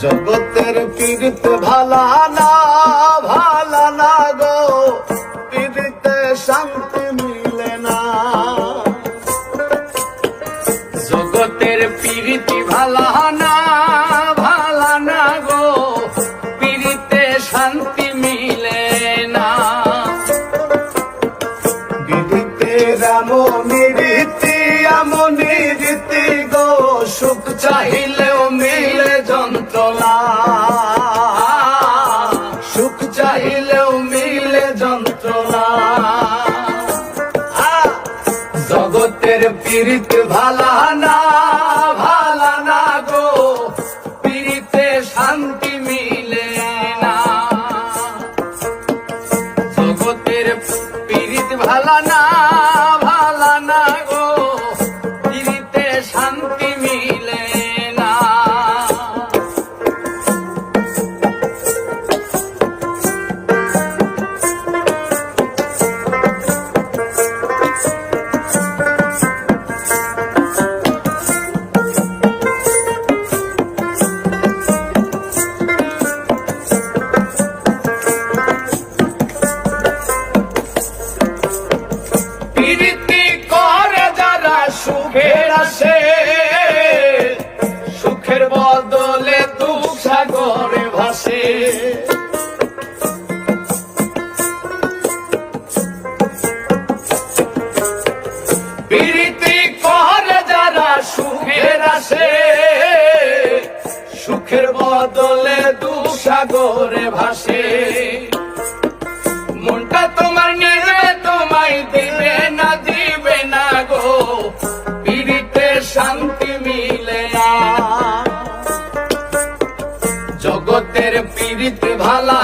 জগতের পীড়িত ভালা না গো, পীড়িতে শান্তি মিলে না। জগতের পীড়িতি ভালা না গো, পীড়িতে শান্তি মিলে না। পীড়িতের এমনই রীতি গো, সুখ চাহিলেও মিলে যন্ত্রণা, সুখ চাহিলেও মিলে যন্ত্রণা। জগতের পীড়িত ভালা না গো, পীড়িতে শান্তি মিলে না। জগতের পীড়িত ভালা না গো, পীড়িতে শান্তি মিলে না। পীড়িতি করে যারা সুখের আসে, সুখের বদলে দুঃখ সাগরে ভাসে। পীড়িতি করে যারা সুখের আসে, সুখের বদলে দুঃখ সাগরে ভাসে। মনটা তোমার নিবে তোমায় দিবে না গো, পীড়িতে শান্তি মিলে না। জগতের পীড়িত ভালা